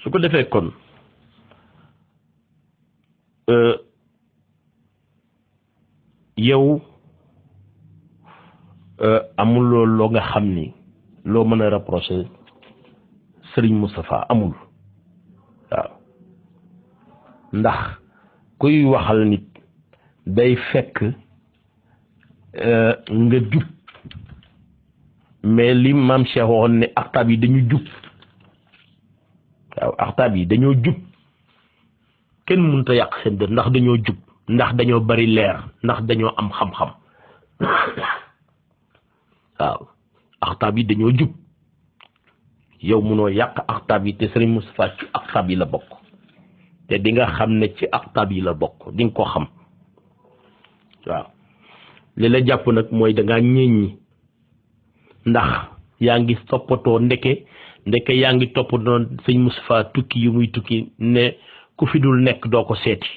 su ko defee kon yow amul loolu loo nga xam ni loo mën a reprocher Serigne Moustapha amul waaw ndax kuy waxal nit day fekk nga jub mais li maam Cheikh waxoon ne axtaab yi dañu jub waaw axtaab yi dañoo jub kenn mënut a yàq seen dër ndax dañoo jub ndax dañoo bari leer ndax dañoo am xam-xam waaw axtaab yi dañoo jub yow mënoo yàq axtaab yi te Serigne Moustapha ci axtaab yi la bokk te di nga xam ne ci axtaab yi la bokk di nga ko xam waaw li la jàpp nag mooy da ngaa ñeeññi ndax yaa ngi toppatoo ndeke yaa ngi toppatoo sëñ Moustapha tukki yu muy tukki ne ku fi dul nekk doo ko seeti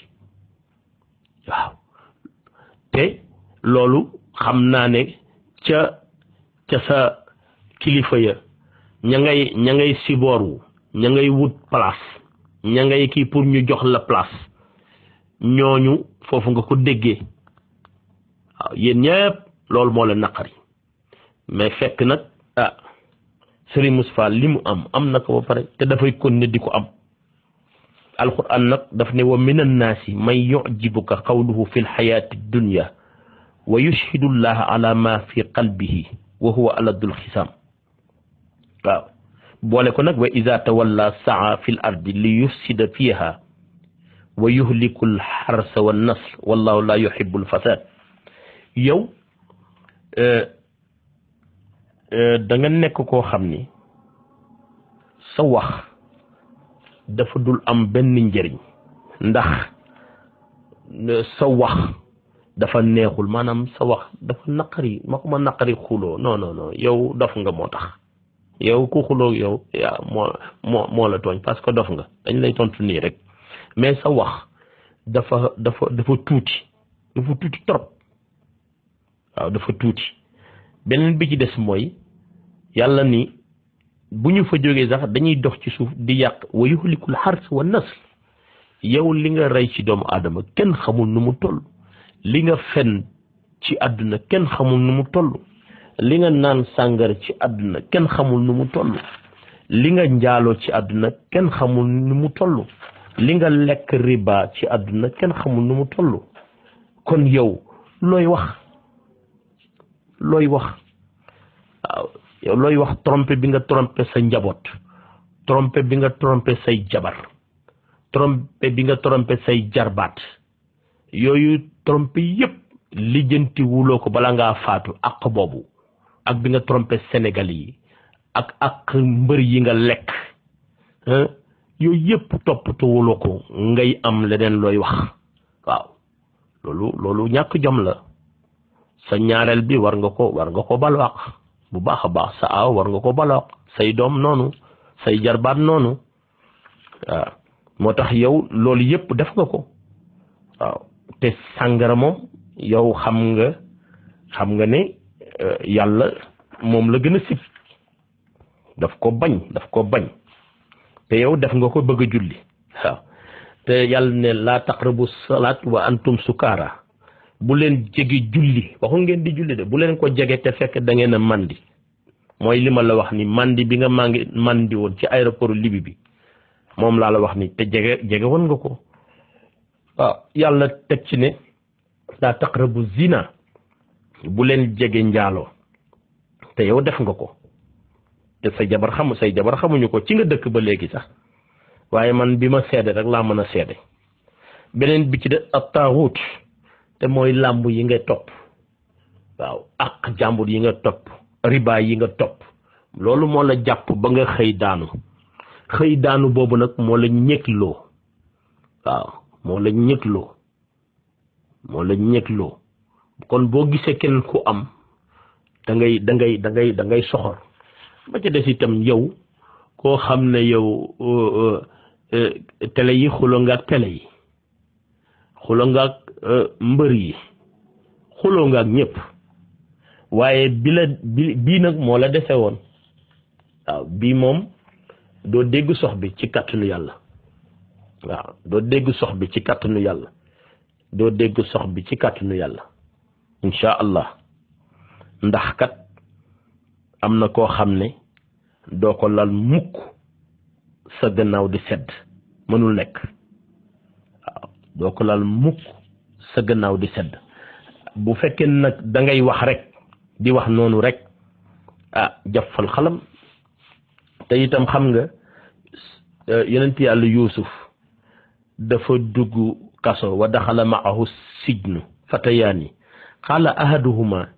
waaw te loolu xam naa ne ca sa kilifa ya ña ngay sibooru ña ngay wut place ña ngay kii pour ñu jox la place ñooñu foofu nga ko déggee waaw yéen ñëpp loolu moo la naqari mais fekk nag Serigne Moustapha li mu am na ko ba pare te dafay continuer di ko am alquran nag daf ne wa min annaasi man yujibuka qawluhu fi lxayaati dunya wa yushhidu llaha ala ma fi qalbihi wa huwa aladul xisaam waaw boole ko nag wa ida tawalla saa fi l ardi li yufsida fiha wa yuhliku lxarsa wa nasl wallahu la yuhibu lfasad yow da nga nekk koo xam ni sa wax dafa dul am benn njëriñ ndax sa wax dafa neexul maanaam sa wax dafa naqari ma naqari xuloo non yow dof nga moo tax yow ku xuloo yow yaa moo la tooñ parce que dof nga dañ lay tontu nii rek mais sa wax dafa tuuti trop waaw dafa tuuti beneen bi ci des mooy yàlla ni bu ñu fa jógee sax dañuy dox ci suuf di yàq wa yuhlikul xars wa nasl yow li nga rey ci doomu aadama kenn xamul nu mu toll li nga fen ci àdduna kenn xamul nu mu toll li nga naan sàngara ci àdduna kenn xamul nu mu toll li nga njaaloo ci àdduna kenn xamul nu mu toll li nga lekk riba ci àdduna kenn xamul nu mu toll kon yow looy wax waaw yow looy wax trompé bi nga trompé sa njaboot trompé bi nga trompé say jabar trompé bi nga trompé say jarbaat yooyu trompé yépp lijjanti wuloo ko bala ngaa faatu ak boobu ak bi nga trompé Sénégal yi ak mbër yi nga lekk yooyu yépp toppatoo wuloo ko ngay am leneen looy wax waaw loolu ñàkk jom la sa ñaareel bi war nga ko balwaq bu baax a baax sa aaw war nga ko balwaq say doom noonu say jarbaat noonu waaw moo tax yow loolu yépp def nga ko waaw te sàngara moom yow xam nga ne yàlla moom la gën a sib daf ko bañ te yow def nga ko bëgg a julli waaw te yàlla ne laa taqrabu salaat wa antum sukaara bu leen jege julli waxu ngeen di julli de bu leen ko jege te fekk da ngeen a mandi mooy li ma la wax ni mandi bi nga mandi woon ci aéroport Libi bi moom laa la wax ni te jege woon nga ko waaw yàlla teg ci ne laa taqrabu zina bu leen jege njaaloo te yow def nga ko te say jabar xamuñu ko ci nga dëkk ba léegi sax waaye man bi ma seede rek laa mën a seede beneen bi ci de ab taaxuut te mooy làmb yi nga topp waaw ak jàmbur yi nga topp riba yi nga topp loolu moo la jàpp ba nga xëy daanu boobu nag moo la ñëkloo waaw moo la ñëkloo kon boo gisee keneen ku am da ngay soxor ba ca des itam yow koo xam ne yow télé yi xuloo nga ak télé yi xuloo nga ak mbër yi xuloo nga ak ñëpp waaye bii nag moo la dese woon waaw bii moom doo dégg sox bi ci kàttanu yàlla. waaw doo dégg sox bi ci kàttanu yàlla. doo dégg sox bi ci kàttanu yàlla. incha allah ndax kat am na koo xam ne doo ko lal mukk sa gannaaw di sedd mënul nekk. waaw doo ko lal mukk sa gannaaw di sedd bu fekkee nag da ngay wax rek di wax noonu rek jafal xalam. te itam xam nga yonent yàlla yuusuf dafa dugg kaso wa daxala maahu sijnu fatayaani qaala ahaduhuma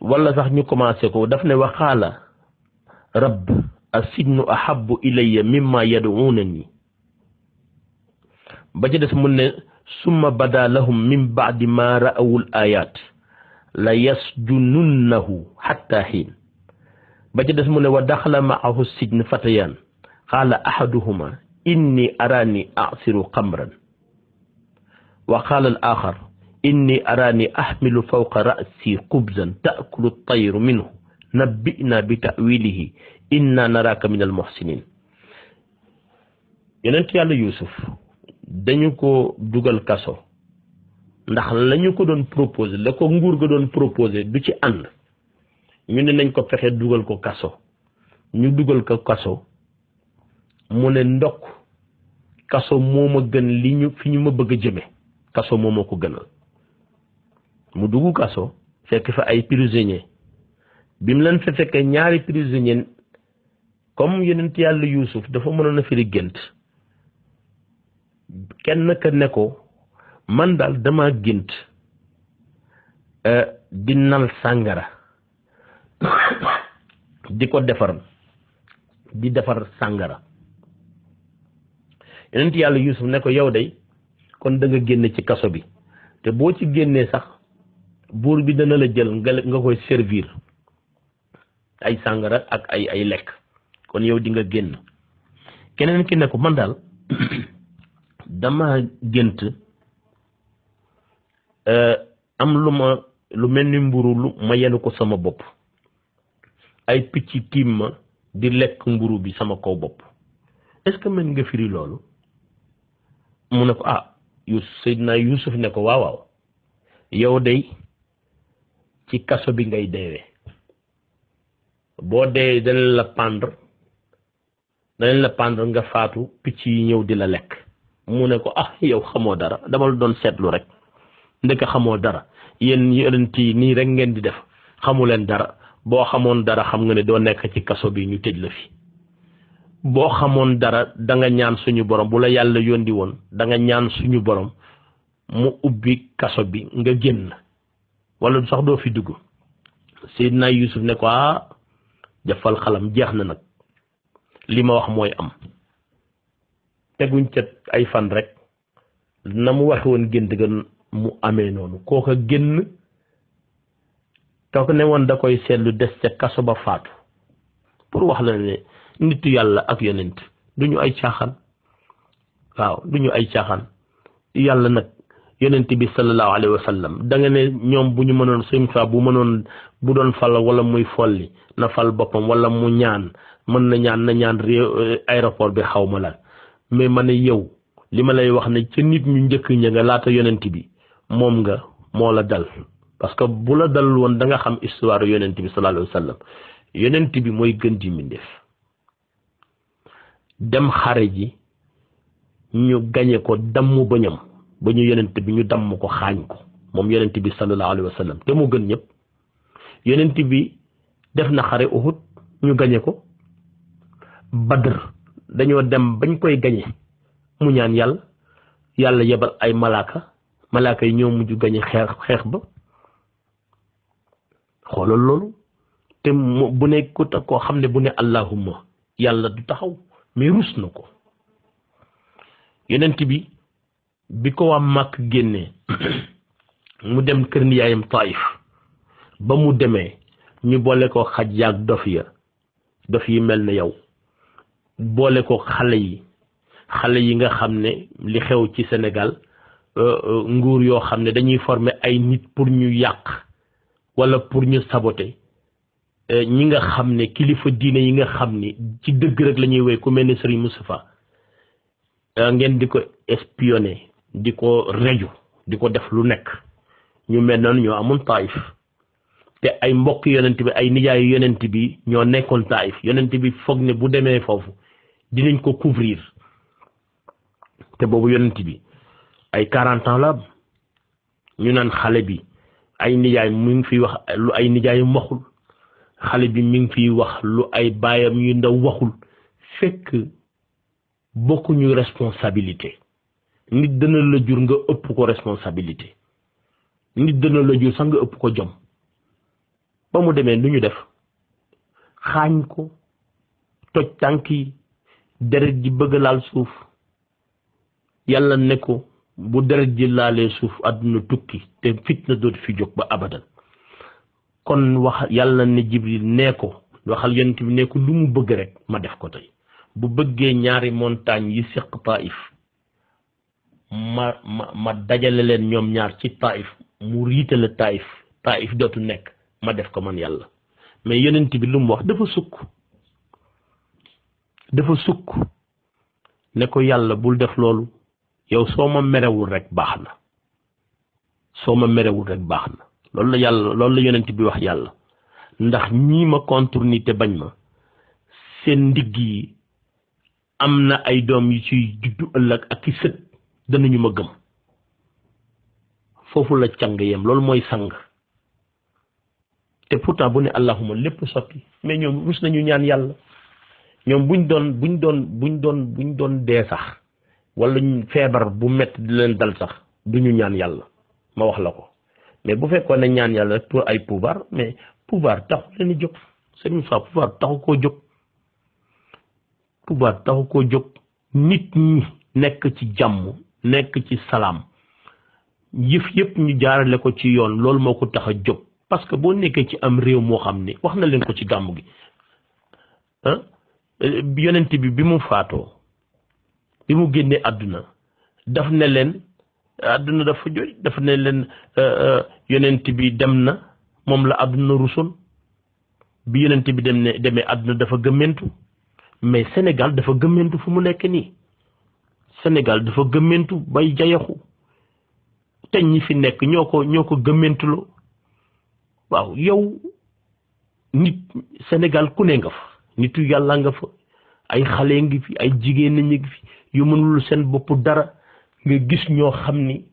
wala sax ñu commencé ko daf ne wa qaala rabb as-sijnu ahabbu ilayya mimma yad'unani ba ci des mun ne summa bada lahum min ba'di ma ra'awul ayat la yasjununnahu hatta hiin ba ci des mu ne wa daxala maahu sijnu fatayaan qaala ahaduhuma inni arani asiru xamran wa qaala al axar inni arani ahmilu fawqa ra'si xubzan taakulu tayru minhu nabbina bi ta'wilihi inna naraka min al muhsinin. yonent yàlla Yuusuf dañu ko dugal kaso ndax lañu ko doon proposé la ko nguur ga doon proposé du ci ànd. ñu ne nañ ko fexe dugal ko kaso ñu dugal ko kaso mu ne ndokk kaso moo ma gën li ñu fi ñu ma bëgg a jëme kaso moo ma ko gënal. mu dugg kaso fekk fa ay prisonniers bi mu leen fa fekkee ñaari prisonniers comme yonent yàlla Yuusuf dafa mënoon a firi gént kenn ka ne ko man daal dama gént di nal sàngara di ko defar sàngara. yonent yàlla Yuusuf ne ko yow day kon da nga génne ci kaso bi te boo ci génnee sax buur bi dana la jël nga koy servir ay sàngara ak ay lekk kon yow di nga génn. keneen ki ne ko man daal dama gént am lu mel ni mburu lu ma yenu ko sama bopp ay picc tiim ma di lekk mburu bi sama kaw bopp est-ce que mën nga firi loolu. mu ne ko Seydina Yuusuf ne ko waaw yow day ci kaso bi ngay deewee boo dee danañ la pendre nga faatu picc yi ñëw di la lekk. mu ne ko yow xamoo dara dama la doon seetlu rek ndeke xamoo dara yéen yonent yi nii rek ngeen di def xamu leen dara boo xamoon dara xam nga ne doo nekk ci kaso bi ñu tëj la fi. boo xamoon dara da nga ñaan suñu borom bu la yàlla yóndi woon da nga ñaan suñu borom mu ubbi kaso bi nga génn wala sax doo fi dugg. Seydina Yuusuf ne ko jafal xalam jeex na nag li ma wax mooy am. teguñ ca ay fan rek na mu waxe woon gént ga mu amee noonu kooka génn kooku ne woon da koy seetlu des ca kaso ba faatu pour wax la ne nitu yàlla ak yonent duñu ay caaxaan. waaw duñu ay caaxaan. yàlla nag yonent bi sallallahu alayhi wa sallam da nga ne ñoom bu ñu mënoon sëñ fa bu doon fal wala muy folli na fal boppam wala mu ñaan mën na ñaan réew aéroport bi xaw ma la mais ma ne yow li ma lay wax ne ca nit ñu njëkk ña nga laata yonent bi moom nga moo la dal parce que bu la dal woon da nga xam histoire yonent bi sallallahu alayhi wa sallam yonent bi mooy gën di mbindeef dem xare ji ñu gañe ko damm bëñam ba ñu yonent bi ñu damm ko xaañ ko moom yonent bi sallallahu alayhi wa sallam te mu gën ñëpp. yonent bi def na xare Uhud ñu gañe ko Badr dañoo dem bañ koy gañe mu ñaan yàlla yebal ay malaaka yi ñoo mujj gañe xeex ba xoolal loolu te bu ne koo xam ne bu ne allahumma yàlla du taxaw mais rus na ko. yonent bi ko waa Màkk génnee mu dem kër niyaayam Taif ba mu demee ñu boole ko xaj yaag dof yi mel na yow boole ko xale yi nga xam ne li xew ci Sénégal nguur yoo xam ne dañuy former ay nit pour ñu yàq wala pour ñu saboter ñi nga xam ne kilifa diine yi nga xam ni ci dëgg rek la ñuy wéy ku mel ni Serigne Moustapha ngeen di ko espionné di ko reju di ko def lu nekk ñu mel noonu ñoo amoon Taïf te ay mbokk yonent bi ay nijaayu yonent bi ñoo nekkoon Taïf yonent bi foog ne bu demee foofu dinañ ko couvrir te boobu yonent bi ay 40 ans la ñu naan xale bi ay nijaay mu ngi fiy wax lu ay nijaayam waxul xale bi mi ngi fiy wax lu ay baayam yu ndaw waxul fekk bokkuñu responsabilité nit dana la jur nga ëpp ko responsabilité nit dana la jur sax nga ëpp ko jom ba mu demee lu ñu def xaañ ko toj tànk yi deret ji bëgg laal suuf yàlla ne ko bu deret ji laalee suuf àdduna tukki te fitna dootu fi jóg ba abadan kon wax yàlla ne Jibril nee ko waxal yonent bi ne ko lu mu bëgg rek ma def ko tey bu bëggee ñaari montagne yi seq Taïf ma dajale leen ñoom ñaar ci Taïf mu riitale Taïf dootu nekk ma def ko man yàlla mais yonent bi lu mu wax dafa sukk ne ko yàlla bul def loolu yow soo ma merewul rek baax na loolu la yonent bi wax yàlla ndax ñii ma contourné te bañ ma seen ndigg yi am na ay doom yu ciy juddu ëllëg ak i sët danañu ma gëm foofu la càng yem loolu mooy sang te pourtant bu ne allahuma lépp sotti mais ñoom rus nañu ñaan yàlla ñoom buñ doon dee sax wala feebar bu metti di leen dal sax duñu ñaan yàlla ma wax la ko mais bu fekkoon ne ñaan yàlla rek pour ay pouvoir mais pouvoir taxu leen di jóg Serigne Moustapha pouvoir taxu koo jóg nit ñi nekk ci jàmm nekk ci salaam yëf yëpp ñu jaarale ko ci yoon loolu moo ko tax a jóg parce que boo nekkee ci am réew moo xam ne wax na leen ko ci gàmm gi yonent bi mu faatoo bi mu génnee àdduna daf ne leen àdduna dafa jooy daf ne leen yonent bi dem na moom la àdduna rusoon bi yonent bi demee àdduna dafa gëmmentu mais Sénégal dafa gëmmentu fu mu nekk nii Sénégal dafa gëmmentu bay jayaxu te ñi fi nekk ñoo ko gëmmentuloo waaw yow nit Sénégal ku ne nga fa nitu yàlla nga fa ay xale ngi fi ay jigéen ngi fi yu mënul seen bopp dara nga gis ñoo xam ni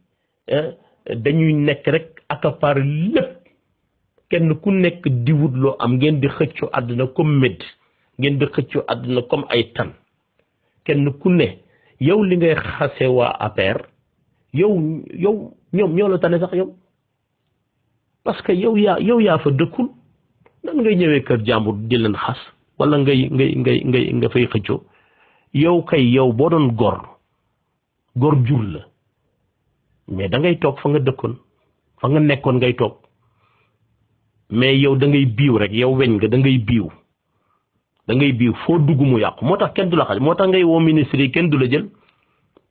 dañuy nekk rek accaparer lépp kenn ku nekk di wut loo am ngeen di xëccoo àdduna comme médd ngeen di xëccoo àdduna comme ay tan kenn ku ne yow li ngay xase waa APR yow ñoom ñoo la tane sax yow parce que yow yaa fa dëkkul nan ngay ñëwee kër jàmbur di leen xas wala nga fay xëccoo yow boo doon gor jur la mais da ngay toog fa nga dëkkoon fa nga nekkoon ngay toog mais yow da ngay biiw rek yow weñ nga da ngay biiw foo dugg mu yàqu moo tax kenn du la xaj moo tax ngay woo ministre yi kenn du la jël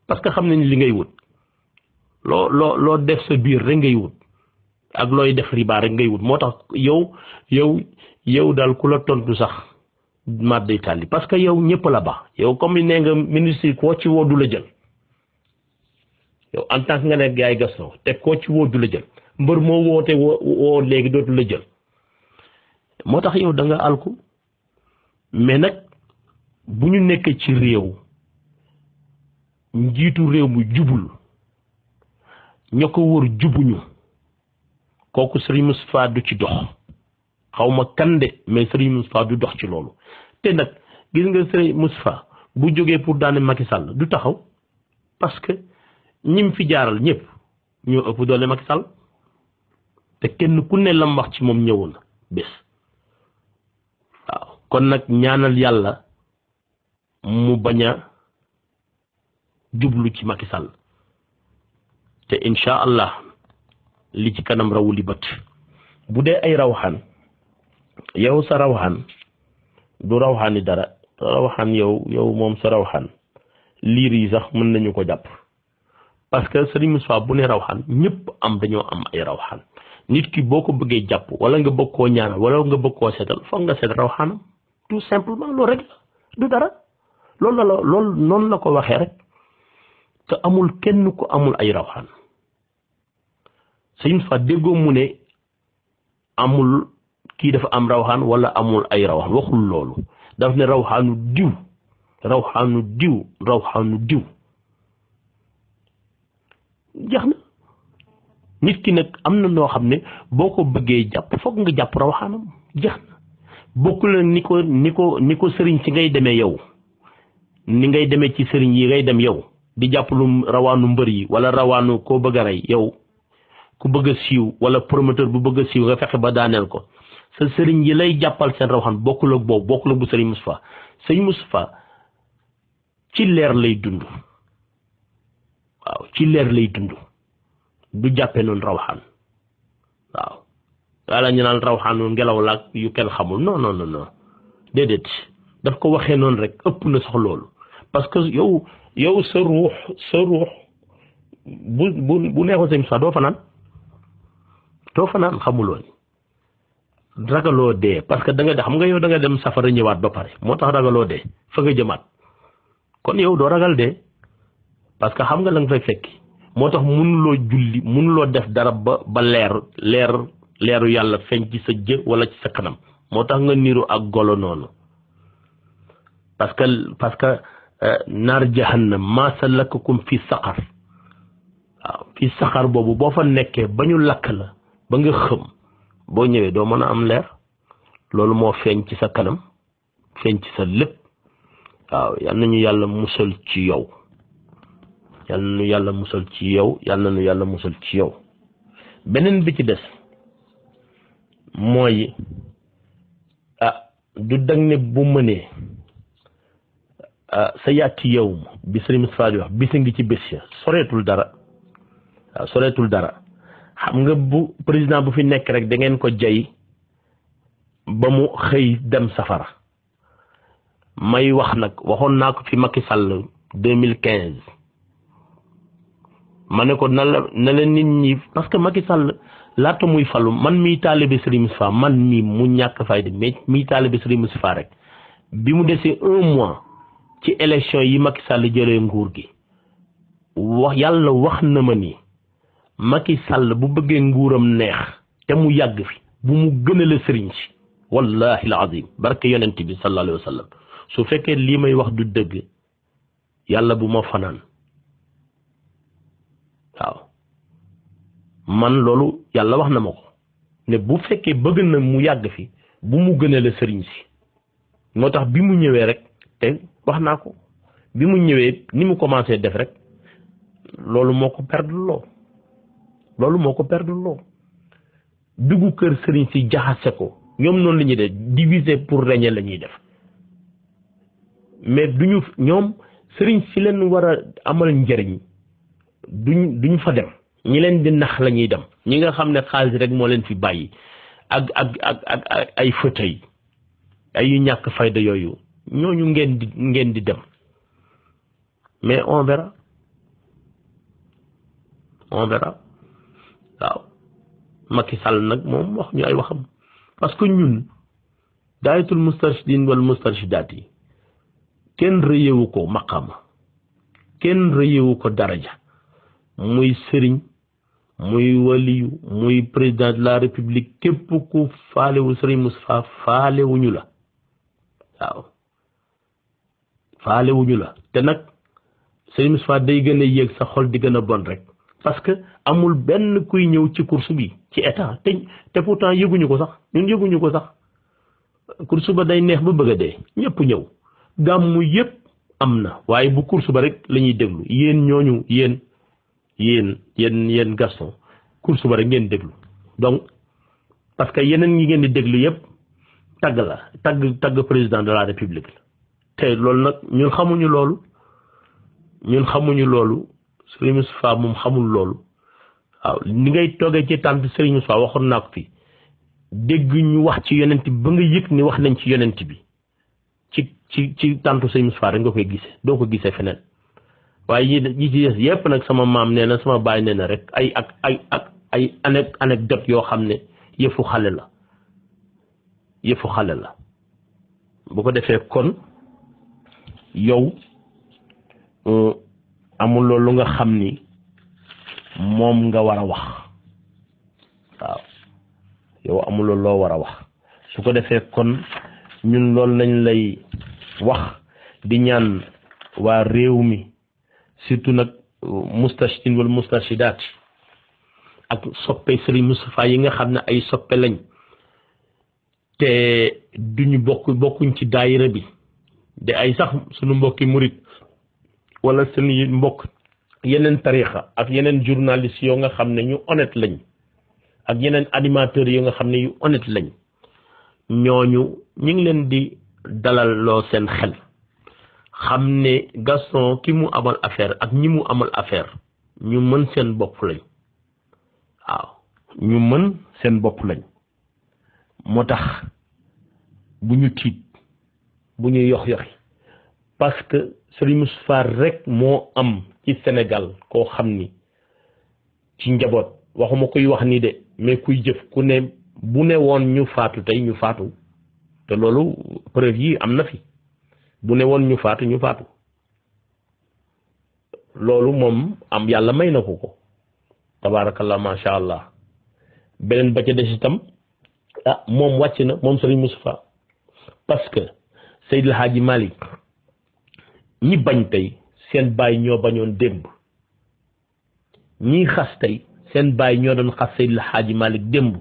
parce que xam nañ li ngay wut loo def sa biir rek ngay wut ak looy def riba rek ngay wut moo tax yow daal ku la tontu sax mat day tàlli parce que yow ñëpp la baax yow comme nee nga ministre yi koo ci woo du la jël yow en tant que nga ne gaay Gaston te koo ci woo du la jël mbër moo woote woo léegi dootu la jël moo tax yow da nga alku mais nag bu ñu nekkee ci réew njiitu réew mu jubul ña ko wër jubuñu kooku Serigne Moustapha du ci dox xawma kande mais Serigne Moustapha du dox ci loolu te nag gis nga Serigne Moustapha bu jógee pour daane Macky Sall du taxaw parce que ñim fi jaaral ñëpp ñoo ëpp doole Macky Sall te kenn ku ne lam wax ci moom ñëwoon na bés waaw kon nag ñaanal yàlla mu bañ a jublu ci Macky Sall te incha allah li ci kanam rawu li bët bu dee ay rawxaan yow sa rawxaan du rawxaani dara rawxaan yow moom sa rawxaan liir yi sax mën nañu ko jàpp parce que Serigne Moustapha bu ne rawxaan ñëpp dañoo am ay rawxaan nit ki boo ko bëggee jàpp wala nga bëgg koo ñaanal wala nga bëgg koo seetal foog nga seet rawxaanam tout simplement loolu rek la du dara loolu noonu la ko waxee rek te amul kenn ku amul ay rawxaan sëñ fa déggoo mu ne amul kii dafa am rawxaan wala amul ay rawxaan waxul loolu daf ne rawxaanu diw jeex na nit ki nag am na noo xam ne boo ko bëggee jàpp foog nga jàpp rawxaanam jeex na bokkul la ni ko sëriñ si ngay demee yow ni ngay demee ci sëriñ yi ngay dem yow di jàpp lu rawaanu mbër yi wala rawaanu koo bëgg a rey yow ku bëgg a siiw wala promoteur bu bëgg a siiw nga fexe ba daaneel ko sa sëriñ yi lay jàppal seen rawxaan bokkul ak boobu bokkul ak bu sëriñ Moustapha sëriñ Moustapha ci leer lay dund waaw ci leer lay dund du jàppee noonu rawxaan waaw wala ñu naan rawxaanu ngelaw laak yu kenn xamul non déedéet daf ko waxee noonu rek ëpp na sax loolu parce que yow sa ruux bu neexoon sëñ Moustapha doo fanaan xamuloo ni ragaloo dee parce que da nga xam nga yow da nga dem safara ñëwaat ba pare moo tax ragaloo dee fa nga jëmaat kon yow doo ragal dee parce que xam nga la nga fay fekki moo tax mënuloo julli mënuloo def dara ba leeru yàlla feeñ ci sa jë wala ci sa kanam moo tax nga niru ak golo noonu parce que naar jahannam ma salakakum fi saqar waaw fi saqar boobu boo fa nekkee ba ñu lakk la ba nga xëm boo ñëwee doo mën a am leer loolu moo feeñ ci sa kanam feeñ ci sa lépp waaw yal nañu yàlla musal ci yow yal nañu yàlla musal ci yow beneen bi ci des mooy du dag ne bu mënee sa yaati yow bi sëriñ Moustapha di wax bisa ngi ci bés ya soreetul dara xam nga bu président bu fi nekk rek da ngeen ko jay ba mu xëy dem safara may wax nag waxoon naa ko fi Macky Sall 2015 ma ne ko na la nit ñi parce que Macky Sall laata muy falu man miy taalibe Serigne Moustapha man mii mu ñàkk fayda mais miy taalibe Serigne Moustapha rek bi mu desee 1 mois ci élection yi Macky Sall jëlee nguur gi yàlla wax na ma ni Macky Sall bu bëggee nguuram neex te mu yàgg fi bu mu gënale sëriñ si wallahi alazim barke yonent bi sallallahu alayhi wa sallam su fekkee lii may wax du dëgg yàlla bu ma fanaan waaw man loolu yàlla wax na ma ko ne bu fekkee bëgg na mu yàgg fi bu mu gënale sëriñ si moo tax bi mu ñëwee rek te wax naa ko bi mu ñëwee ni mu commencé def rek loolu moo ko perdre loo duggu kër sëriñ si jaxase ko ñoom noonu la ñuy def diviser pour régner la ñuy def mais duñu ñoom sëriñ si leen war a amal njëriñ duñ fa dem ñi leen di nax la ñuy dem ñi nga xam ne xaalis rek moo leen fi bàyyi ak ay fauteuil ay yu ñàkk fayda yooyu ñooñu ngeen di dem mais on verra waaw Macky Sall nag moom wax ñu ay waxam parce que ñun daayatul mustarshidin wal mustarshidaat yi kenn rëyewu ko maqama kenn rëyewu ko daraja muy sëriñ muy waliyu muy président de la république képp ku faalewu sëriñ Moustapha faalewuñu la waaw faalewuñu la te nag sëriñ Moustapha day gën a yéeg sa xol di gën a bon rek parce que amul benn kuy ñëw ci course bi ci état te pourtant yëguñu ko sax ñun yëguñu ko sax course ba day neex ba bëgg a dee ñëpp ñëw gàmmu yëpp am na waaye bu course ba rek la ñuy déglu yéen ñooñu yéen Gaston course ba rek ngeen déglu donc parce que yeneen ñi ngeen di déglu yëpp tagg président de la république la te loolu nag ñun xamuñu loolu Serigne Moustapha moom xamul loolu waaw ni ngay toogee ci tànt Serigne Moustapha waxoon naa ko fi dégg ñu wax ci yonent bi ba nga yëg ni wax nañ ci yonent bi ci tàntu Serigne Moustapha rek nga koy gisee doo ko gisee feneen waaye yi ci des yépp nag sama maam nee na sama baay nee na rek ay anecdote yoo xam ne yëfu xale la bu ko defee kon yow amuloo lu nga xam ni moom nga war a wax waaw yow amuloo loo war a wax su ko defee kon ñun loolu lañ lay wax di ñaan waa réew mi surtout nag mustashidin wala mustashidaat ak soppe Serigne Moustapha yi nga xam ne ay soppe lañ te duñu bokkuñ ci daayira bi de ay sax suñu mbokki murit wala suñu mbokk yeneen tarixa ak yeneen journaliste yoo nga xam ne ñu honnête lañ ak yeneen animateurs yoo nga xam ne yu honnête lañ ñooñu ñu ngi leen di dalal loo seen xel xam ne Gaston ki mu amal affaire ak ñi mu amal affaire ñu mën seen bopp lañ waaw ñu mën seen bopp lañ moo tax bu ñu tiit bu ñu yox-yoxi parce que Serigne Moustapha rek moo am ci Sénégal koo xam ni ci njaboot waxuma koy wax ni de mais kuy jëf ku ne bu ne woon ñu faatu tey ñu faatu te loolu preuve yi am na fi bu ne woon ñu faatu loolu moom am yàlla may na ko tabaarakallah macha allah beneen ba ca des itam moom wàcc na moom Serigne Moustapha parce que Seydil Hadji Malick ñi bañ tey seen baay ñoo bañoon démb ñii xas tey seen baay ñoo doon xas Seydil Hadji Malick démb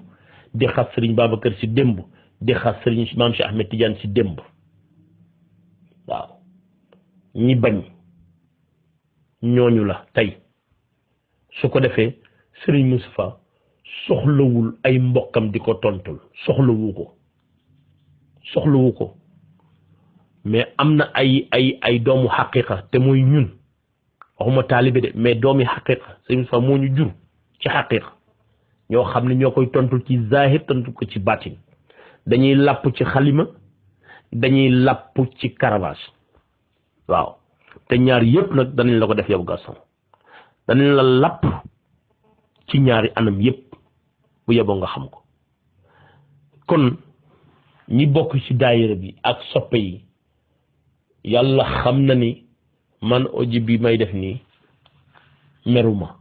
di xas Serigne Babacar si démb di xas Serigne Mame Cheikh Ahmed Tidiane si démb waaw ñi bañ ñooñu la tey su ko defee Serigne Moustapha soxlawul ay mbokkam di ko tontul soxlawu ko mais am na ay doomu xaqiqa te mooy ñun waxuma taalibe de mais doomi xaqiqa Serigne Moustapha moo ñu jur ci xaqiqa ñoo xam ne ñoo koy tontul ci zahir tontul ko ci batin dañuy làpp ci xalima dañuy làpp ci caravage waaw te ñaar yëpp nag danañ la ko def yow Gaston danañ la làpp ci ñaari anam yëpp bu yeboo nga xam ko kon ñi bokk ci daayira bi ak soppe yi yàlla xam na ni man audio bi may def nii meruma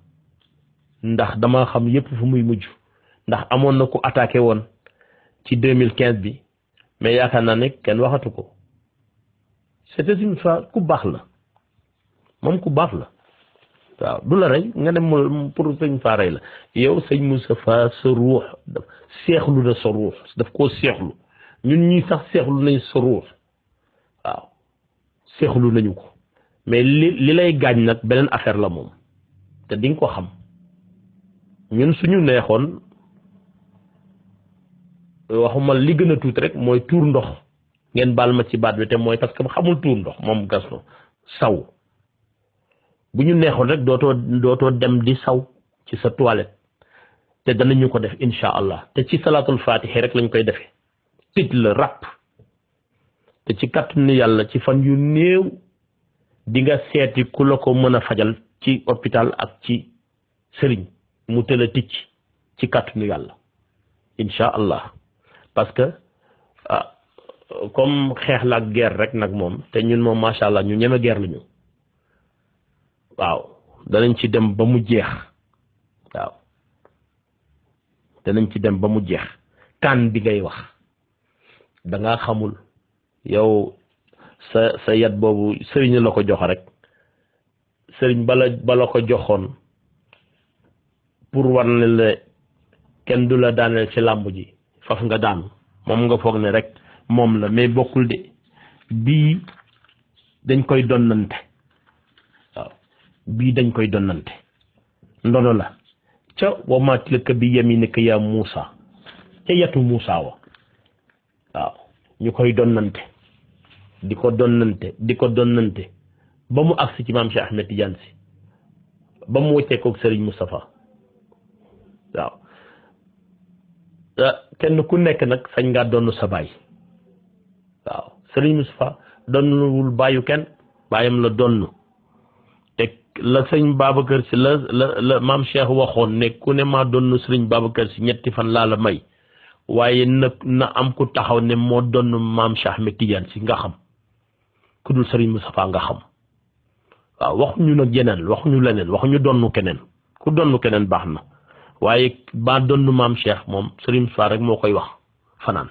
ndax dama xam yëpp fu muy mujj ndax amoon na ku attaqué woon ci 2015 bi mais yaakaar naa ne kenn waxatu ko c'était une fois ku baax la moom ku baax la waaw du la rey nga dem pour sëñ Fa rey la yow sëñ Moustapha sa ruux seexlu na sa ruux daf koo seexlu ñun ñii sax seexlu nañ sa ruux waaw seexlu nañu ko mais li lay gaañ nag beneen affaire la moom te di nga ko xam ñun suñu neexoon waxuma li gën a tuuti rek mooy tuur ndox ngeen baal ma ci baat bi te mooy parce que xamul tuur ndox moom Gaston saw bu ñu neexoon rek dootoo dem di saw ci sa toilette te danañu ko def incha allah te ci salaatul fatiha rek lañ koy defee tëj la ràpp te ci kàttanu yàlla ci fan yu néew di nga seeti ku la ko mën a fajal ci hôpital ak ci sëriñ mu tëla ticc ci kàttanu yàlla incha allah parce que comme xeex la ak guerre rek nag moom te ñun moom macha allah ñu ñeme guerre lañu waaw danañ ci dem ba mu jeex waaw danañ ci dem ba mu jeex kan bi ngay wax da ngaa xamul yow sa yat boobu sëriñ la ko jox rek sëriñ bala ko joxoon pour war ne la kenn du la daaneel ci làmb ji faf nga daan moom nga foog ne rek moom la mais bokkul de bii dañ koy donnante waaw bii dañ koy donnante ndono la ca wa maa tilka bi yaminika yaa Muusa ca yatu Muusa wa waaw ñu koy donnante di ko donnante ba mu agsi ci maam Cheikh Ahmed Tidiane si ba mu wëccee koog Serigne Moustapha waaw kenn ku nekk nag sañ ngaa donn sa baay waaw Serigne Moustapha donnuwul baayu kenn baayam la donn te la sëñ Babacar Si la maam Cheikh waxoon ne ku ne maa doon sëriñ Babacar Si ñetti fan laa la may waaye na am ku taxaw ne moo doon maam Cheikh Ahmed Tidiane Si nga xam ku dul sëriñ Moustapha nga xam waaw waxuñu nag yeneen waxuñu leneen waxuñu donnu keneen ku donnu keneen baax na waaye ba donnu maam Cheikh moom sëriñ Moustapha rek moo koy wax fanaan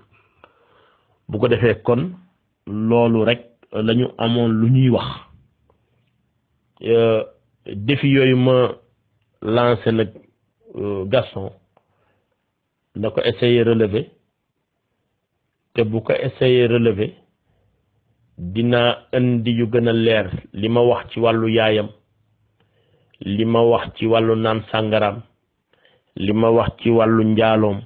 bu ko defee kon loolu rek lañu amoon lu ñuy wax défi yooyu ma lancé nag Gaston na ko essayer relever te bu ko essayer relever dina indi yu gën a leer li ma wax ci wàllu yaayam li ma wax ci wàllu naan sàngaraam li ma wax ci wàllu njaaloom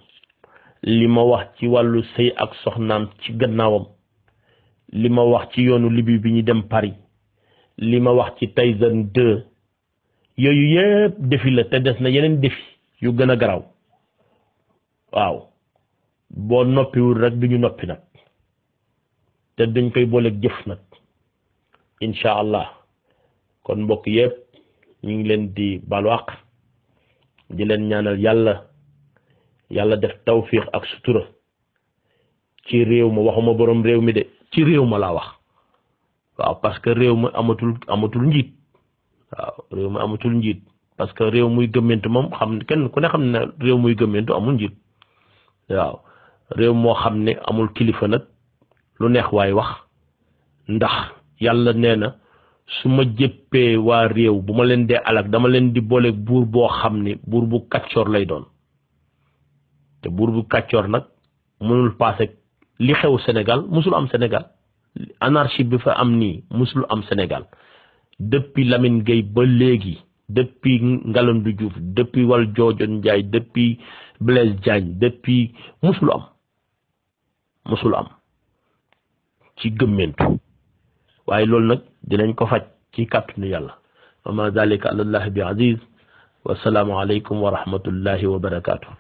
li ma wax ci wàllu sëy ak soxnaam ci gannaawam li ma wax ci yoonu Libi bi ñu dem Paris li ma wax ci Tyson 2 yooyu yëpp défi la te des na yeneen défi yu gën a garaw waaw boo noppiwul rek du ñu noppi nag te dañ koy booleeg jëf nag incha allah kon mbokk yëpp ñu ngi leen di balu àq di leen ñaanal yàlla def tawfiix ak sutura ci réew ma waxuma borom réew mi de ci réew ma laa wax waaw parce que réew ma amatul njiit waaw réew ma amatul njiit parce que réew muy gëmmentu moom kenn ku ne xam ne réew muy gëmmentu amul njiit waaw réew moo xam ne amul kilifa nag lu neex waay wax ndax yàlla nee na su ma jëppee waa réew bu ma leen dee alak dama leen di booleeg buur boo xam ne buur bu kàccoor lay doon te buur bu kàccoor nag mënul paase li xew Sénégal musul am Sénégal anarchie bi fa am nii musul am Sénégal depuis Lamine Gueye ba léegi depuis Ngalandou Diouf depuis Valdiodio Ndiaye depuis Blaise Diagne depuis musul am ci gëmmentu waaye loolu nag dinañ ko faj ci kàttanu yàlla wa ma zalika ala llahi bi aziz wa salaamu aleykum wa rahmatullahi wa barakatuh